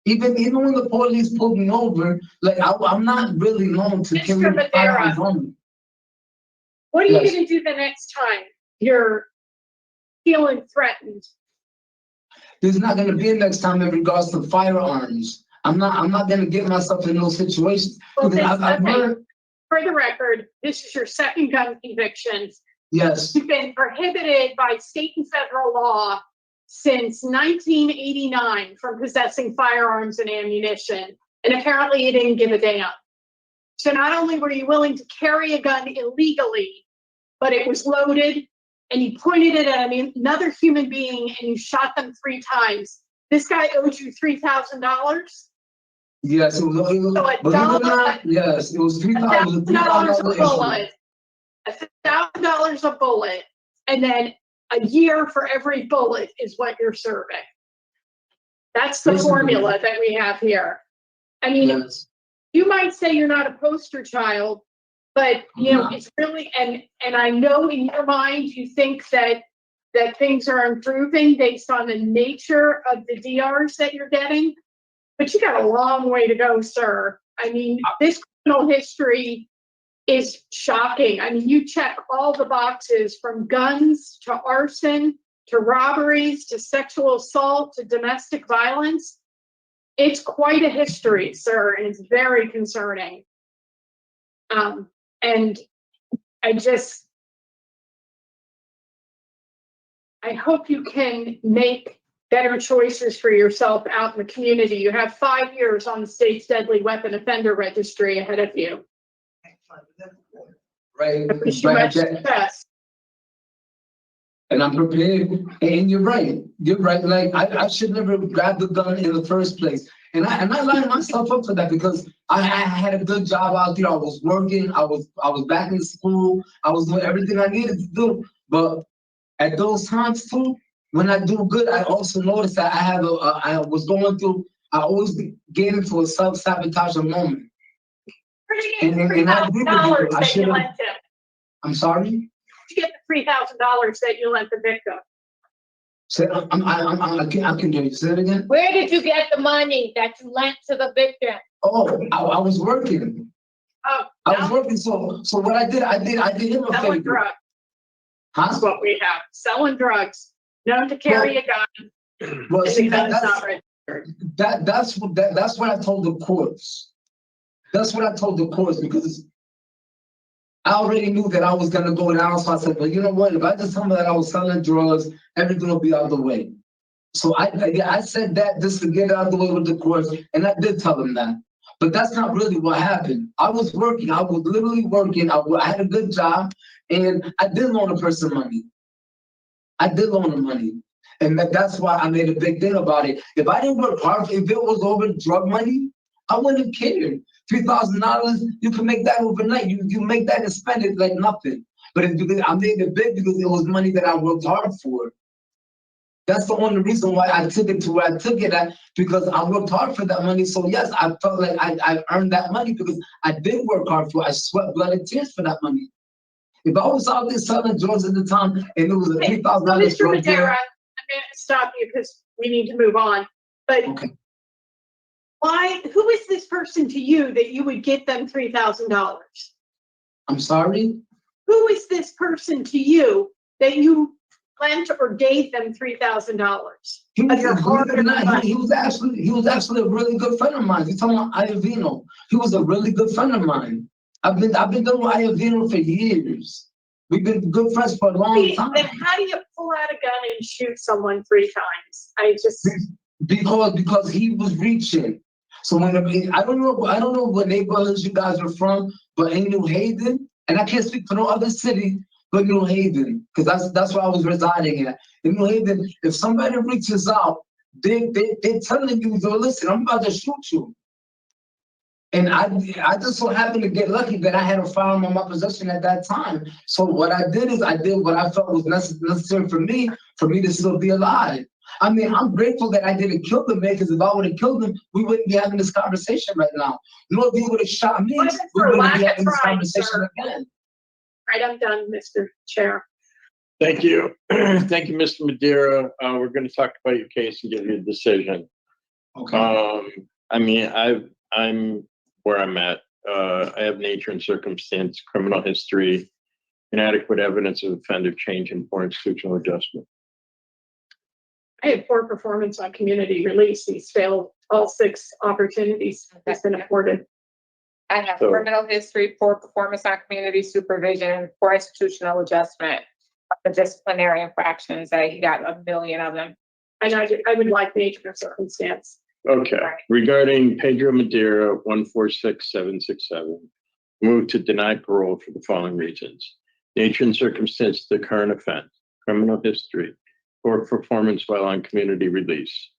Even when the police pulled me over, like I'm not really known to carry firearms on me. What are you gonna do the next time you're feeling threatened? There's not gonna be a next time in regards to firearms. I'm not gonna get myself in those situations. Well, Because I've learned. for the record, this is your second gun conviction. Yes. You've been prohibited by state and federal law since 1989 from possessing firearms and ammunition, and apparently you didn't give a damn. So not only were you willing to carry a gun illegally, but it was loaded, and you pointed it at another human being and you shot them 3 times. This guy owed you $3,000? Yes, it was. So Yes, it was $3,000 a bullet. $1,000 a bullet, and then a year for every bullet is what you're serving. That's the formula that we have here. I mean, yes. You might say you're not a poster child, but you know, it's really, and I know in your mind you think that things are improving based on the nature of the DRs that you're getting, but you got a long way to go, sir. I mean, this criminal history is shocking. I mean, you check all the boxes from guns to arson to robberies to sexual assault to domestic violence. It's quite a history, sir, and it's very concerning. And I hope you can make better choices for yourself out in the community. You have 5 years on the state's deadly weapon offender registry ahead of you. Right. I wish you much success. And I'm prepared. And you're right. You're right. Like I should never grab the gun in the first place. And I lined myself up for that because I had a good job out there. I was working. I was back in school. I was doing everything I needed to do. But at those times too, when I do good, I also noticed that I always get into a self-sabotage moment. And I agree with you. I should have. I'm sorry? To get the $3,000 that you lent the victim. So I can hear you. Say it again. Where did you get the money that you lent to the victim? Oh, I was working. Oh, I was working. So what I did him a favor. Selling drugs. Huh? That's what we have. Selling drugs. Known to carry a gun. Well, see, That's that's what I told the courts. That's what I told the courts because I already knew that I was gonna go down. So I said, but you know what? If I just tell them that I was selling drugs, everything will be out of the way. So I said that just to get it out of the way with the courts, and I did tell them that. But that's not really what happened. I was working. I was literally working. I had a good job, and I did loan a person money. I did loan him money. And that's why I made a big deal about it. If I didn't work hard, if it was over drug money, I wouldn't have cared. $3,000, you can make that overnight. You make that and spend it like nothing. But it's because I made it big because it was money that I worked hard for. That's the only reason why I took it to where I took it at, because I worked hard for that money. So yes, I felt like I earned that money because I did work hard for it. I sweat blood and tears for that money. If I was out there selling drugs at the time and it was a $3,000 Mr. Madera, I'm going to stop you because we need to move on. But okay. Who is this person to you that you would get them $3,000? I'm sorry? Who is this person to you that you lent or gave them $3,000? He was, You're believe it or not, he was actually a really good friend of mine. You're talking about Iovino. He was a really good friend of mine. I've been doing Iovino for years. We've been good friends for a long time. Then how do you pull out a gun and shoot someone 3 times? I just, Because he was reaching. So when I don't know what neighborhoods you guys are from, but in New Haven, and I can't speak for no other city but New Haven, because that's where I was residing at. In New Haven, if somebody reaches out, they're telling you, yo, listen, I'm about to shoot you. And I just so happened to get lucky that I had a firearm in my possession at that time. So what I did is I did what I felt was necessary for me to still be alive. I mean, I'm grateful that I didn't kill the man, because if I would have killed him, we wouldn't be having this conversation right now. Nor if he would have shot me, we wouldn't be having this conversation again. right, I'm done, Mr. Chair. Thank you. Thank you, Mr. Madeira. We're going to talk about your case and give you a decision. Okay. I mean, I'm where I'm at. I have nature and circumstance, criminal history, inadequate evidence of offender change, and poor institutional adjustment. I had poor performance on community release. He's failed all 6 opportunities he's been afforded. I have So- criminal history, poor performance on community supervision, poor institutional adjustment, the disciplinary infractions. He got a million of them. And I would like nature of circumstance. Okay. Regarding Pedro Madeira, 146767, move to deny parole for the following reasons: nature and circumstance of the current offense, criminal history, poor performance while on community release,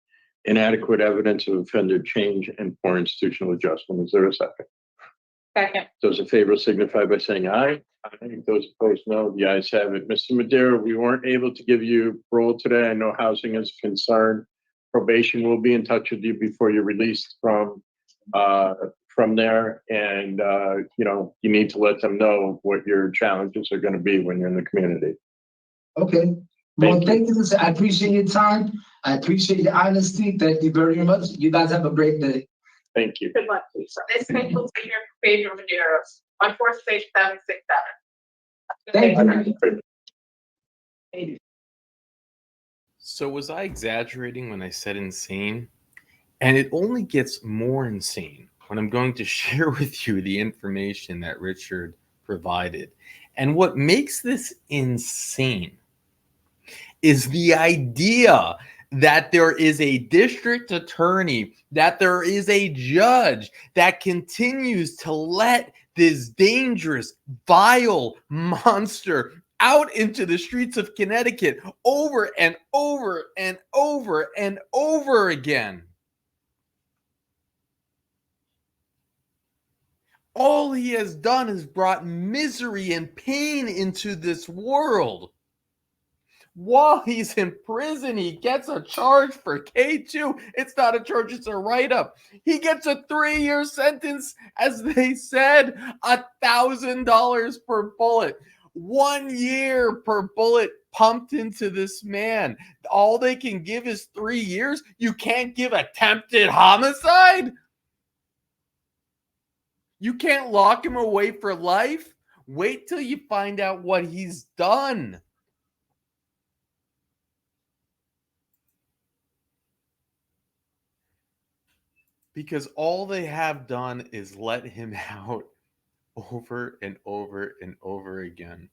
inadequate evidence of offender change, and poor institutional adjustment. Is there a second? Second. Those in favor signify by saying aye. Aye. Those opposed, no. The ayes have it. Mr. Madeira, we weren't able to give you parole today. I know housing is a concern. Probation will be in touch with you before you're released from there. And, you need to let them know what your challenges are going to be when you're in the community. Okay. Well, thank you. I appreciate your time. I appreciate your honesty. Thank you very much. You guys have a great day. Thank you. Good luck, Lisa. This concludes the hearing for Pedro Madeira, 146767. Thank you. So was I exaggerating when I said insane? And it only gets more insane when I'm going to share with you the information that Richard provided. And what makes this insane is the idea that there is a district attorney, that there is a judge that continues to let this dangerous, vile monster out into the streets of Connecticut over and over and over and over again. All he has done is brought misery and pain into this world. While he's in prison, he gets a charge for K2. It's not a charge, it's a write-up. He gets a 3-year sentence, as they said, $1,000 per bullet. 1 year per bullet pumped into this man. All they can give is 3 years? You can't give attempted homicide? You can't lock him away for life? Wait till you find out what he's done. Because all they have done is let him out over and over and over again.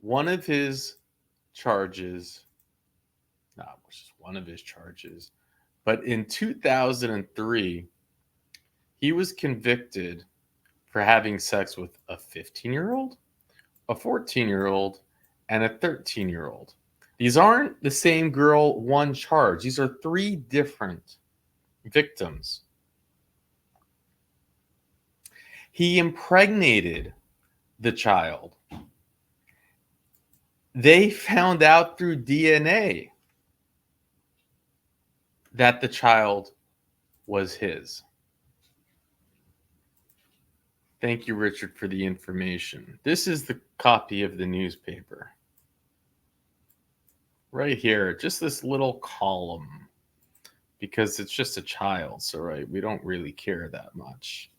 One of his charges, which is one of his charges, but in 2003, he was convicted for having sex with a 15-year-old, a 14-year-old, and a 13-year-old. These aren't the same girl, one charge. These are 3 different victims. He impregnated the child. They found out through DNA that the child was his. Thank you, Richard, for the information. This is the copy of the newspaper. Right here, just this little column, because it's just a child, so right, we don't really care that much.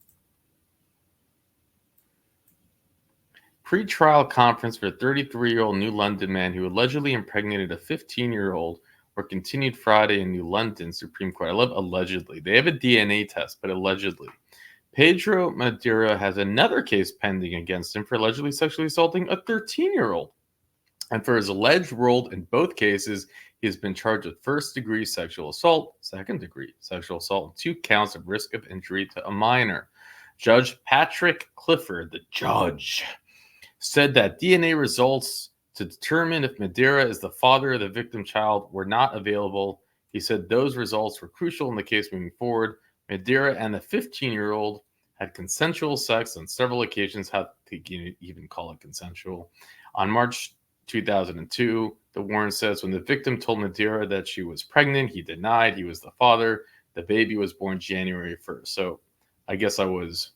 Pre-trial conference for a 33-year-old New London man who allegedly impregnated a 15-year-old were continued Friday in New London Supreme Court. I love allegedly. They have a DNA test, but allegedly. Pedro Madeira has another case pending against him for allegedly sexually assaulting a 13-year-old. And for his alleged role in both cases, he has been charged with first-degree sexual assault, second-degree sexual assault, and 2 counts of risk of injury to a minor. Judge Patrick Clifford, the judge, said that DNA results to determine if Madeira is the father of the victim child were not available. He said those results were crucial in the case moving forward. Madeira and the 15-year-old had consensual sex on several occasions. How to even call it consensual? On March 2002, the warrant says when the victim told Madeira that she was pregnant, he denied he was the father. The baby was born January 1st. So I guess I was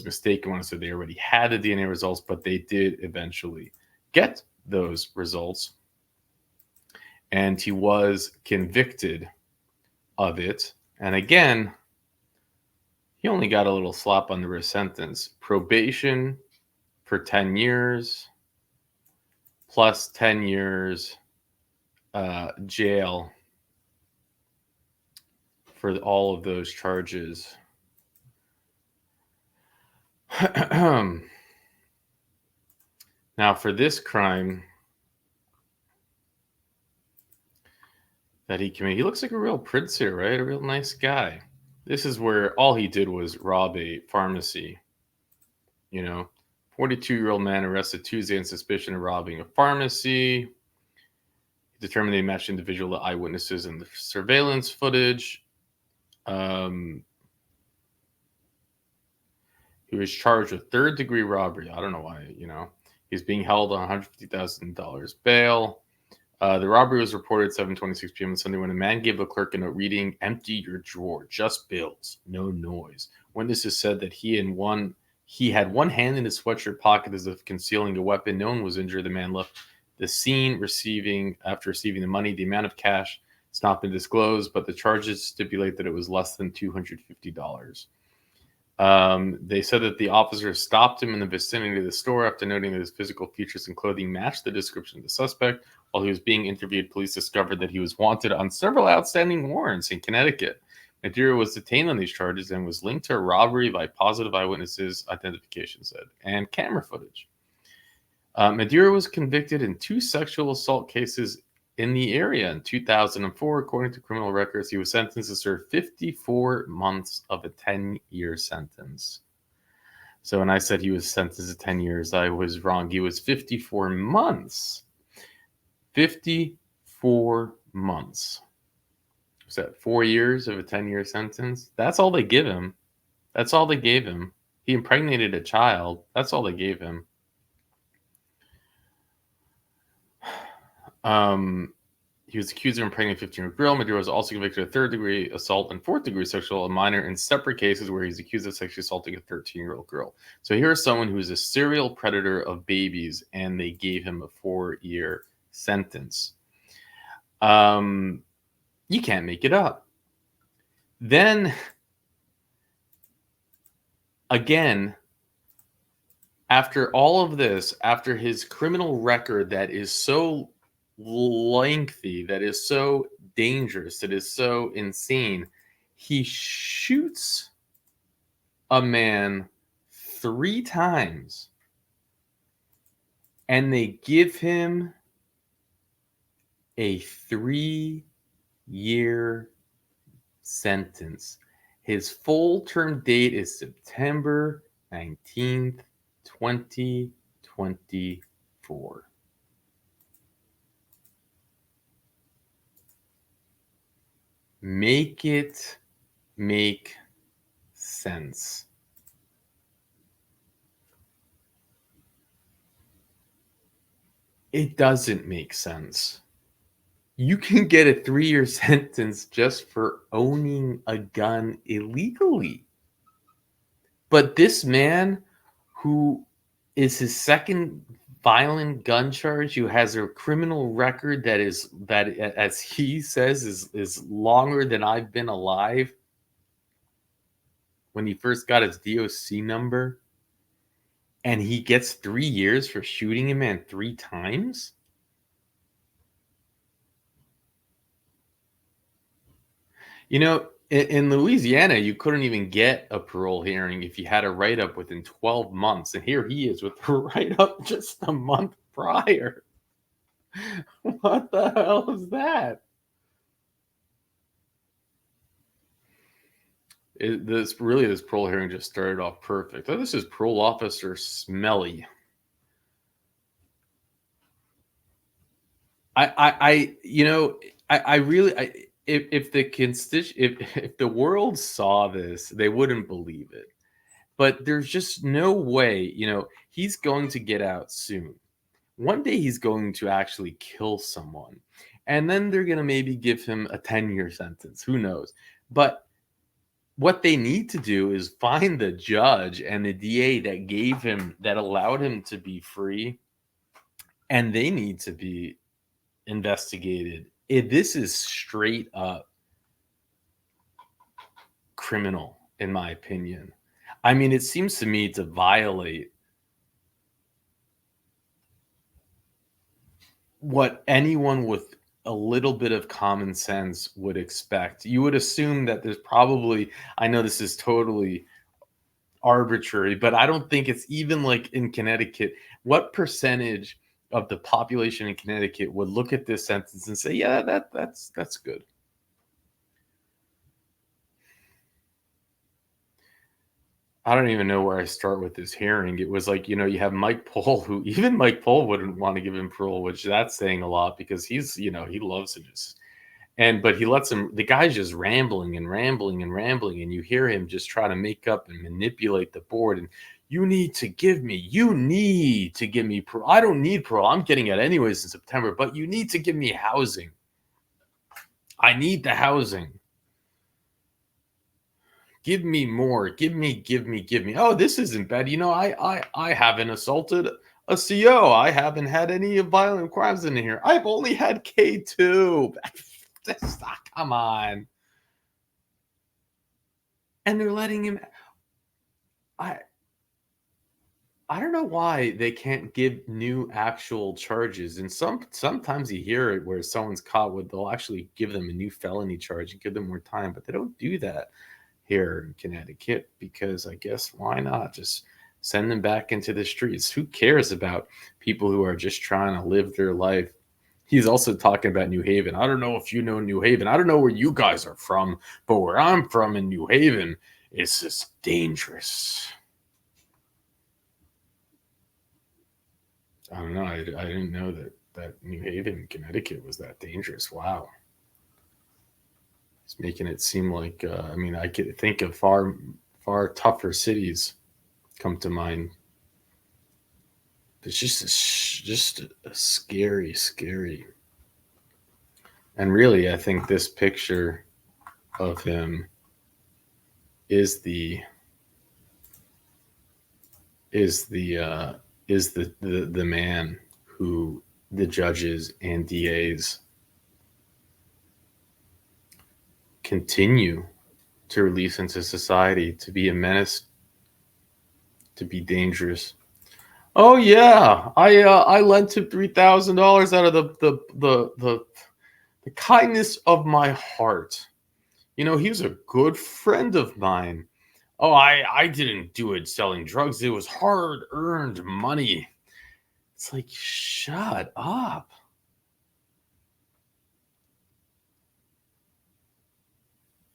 mistaken when I said they already had the DNA results, but they did eventually get those results. And he was convicted of it. And again, he only got a little slap on the wrist sentence. Probation for 10 years plus 10 years jail for all of those charges. Now, for this crime that he committed, he looks like a real prince here, right? A real nice guy. This is where all he did was rob a pharmacy. 42-year-old man arrested Tuesday on suspicion of robbing a pharmacy. He determined they matched individual eyewitnesses in the surveillance footage. He was charged with third-degree robbery. I don't know why, He's being held on $150,000 bail. The robbery was reported at 7:26 p.m. on Sunday when a man gave a clerk a note reading, "Empty your drawer, just bills, no noise." Witnesses said that he had one hand in his sweatshirt pocket as if concealing a weapon. No one was injured. The man left the scene after receiving the money. The amount of cash has not been disclosed, but the charges stipulate that it was less than $250. They said that the officer stopped him in the vicinity of the store after noting that his physical features and clothing matched the description of the suspect. While he was being interviewed, police discovered that he was wanted on several outstanding warrants in Connecticut. Madeira was detained on these charges and was linked to a robbery by positive eyewitnesses, identification said, and camera footage. Madeira was convicted in 2 sexual assault cases in the area in 2004. According to criminal records, he was sentenced to serve 54 months of a 10-year sentence. So when I said he was sentenced to 10 years, I was wrong. He was 54 months. 54 months. Was that 4 years of a 10-year sentence? That's all they give him. That's all they gave him. He impregnated a child. That's all they gave him. He was accused of impregnating a 15-year-old girl. Madeira was also convicted of third-degree assault and fourth-degree sexual assault of a minor in separate cases where he's accused of sexually assaulting a 13-year-old girl. So here's someone who's a serial predator of babies, and they gave him a 4-year sentence. You can't make it up. Then, again, after all of this, after his criminal record that is so lengthy, that is so dangerous, that is so insane, he shoots a man 3 times and they give him a 3-year sentence. His full term date is September 19th, 2024. Make it make sense. It doesn't make sense. You can get a 3-year sentence just for owning a gun illegally. But this man, who is his second violent gun charge, who has a criminal record that as he says is longer than I've been alive, when he first got his DOC number, and he gets 3 years for shooting a man 3 times? You know, in Louisiana, you couldn't even get a parole hearing if you had a write-up within 12 months. And here he is with a write-up just a month prior. What the hell is that? This parole hearing just started off perfect. Oh, this is parole officer Smelly. If the world saw this, they wouldn't believe it. But there's just no way, he's going to get out soon. One day he's going to actually kill someone, and then they're going to maybe give him a 10-year sentence. Who knows? But what they need to do is find the judge and the DA that allowed him to be free, and they need to be investigated. This is straight up criminal, in my opinion. I mean, it seems to me to violate what anyone with a little bit of common sense would expect. You would assume that there's probably, I know this is totally arbitrary, but I don't think it's even like in Connecticut. What percentage of the population in Connecticut would look at this sentence and say, yeah, that's good? I don't even know where I start with this hearing. It was like, you have Mike Pohl, who even Mike Pohl wouldn't want to give him parole, which that's saying a lot because he's, he loves to just, but he lets him, the guy's just rambling and rambling and rambling. And you hear him just try to make up and manipulate the board. And you need to give me parole. I don't need parole. I'm getting it anyways in September, but you need to give me housing. I need the housing. Give me more. Give me. Oh, this isn't bad. I haven't assaulted a CO. I haven't had any violent crimes in here. I've only had K2. Come on. And they're letting him. I don't know why they can't give new actual charges. And sometimes you hear it where someone's caught they'll actually give them a new felony charge and give them more time, but they don't do that here in Connecticut because I guess why not just send them back into the streets? Who cares about people who are just trying to live their life? He's also talking about New Haven. I don't know if you know New Haven. I don't know where you guys are from, but where I'm from in New Haven, it's just dangerous. I don't know. I didn't know that New Haven, Connecticut was that dangerous. Wow. It's making it seem like, I could think of far tougher cities come to mind. It's just a scary. And really, I think this picture of him is the man who the judges and DAs continue to release into society to be a menace, to be dangerous. Oh yeah, I lent him $3,000 out of the kindness of my heart. He was a good friend of mine. Oh, I didn't do it selling drugs. It was hard-earned money. It's like, shut up.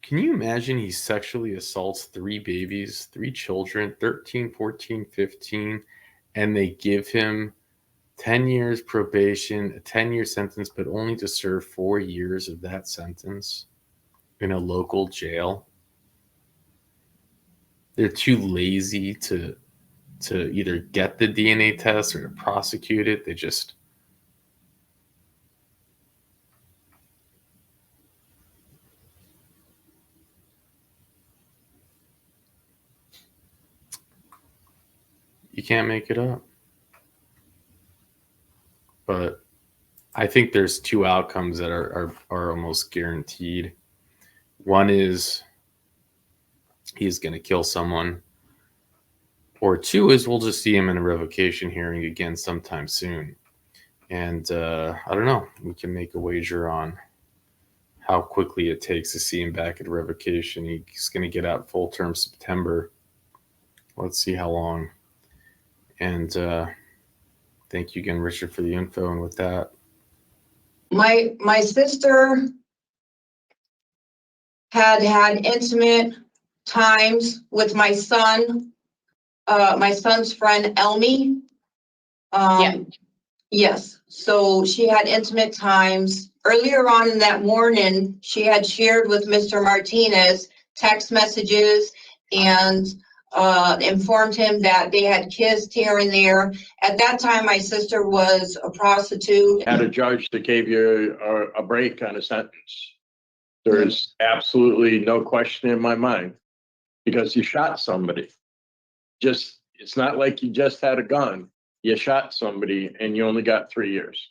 Can you imagine he sexually assaults 3 babies, 3 children, 13, 14, 15, and they give him 10 years probation, a 10-year sentence, but only to serve 4 years of that sentence in a local jail? They're too lazy to either get the DNA test or to prosecute it. They just... You can't make it up. But I think there's 2 outcomes that are almost guaranteed. One is he's going to kill someone, Or two is we'll just see him in a revocation hearing again sometime soon. And I don't know, we can make a wager on how quickly it takes to see him back at revocation. He's going to get out full term September. Let's see how long. And thank you again, Richard, for the info. And with that, My sister had intimate times with my son's friend Elmy. Yeah. Yes, so she had intimate times. Earlier on in that morning, she had shared with Mr. Martinez text messages and informed him that they had kissed here and there. At that time, my sister was a prostitute. Had a judge that gave you a break on a sentence. There's absolutely no question in my mind, because you shot somebody. It's not like you just had a gun. You shot somebody and you only got 3 years.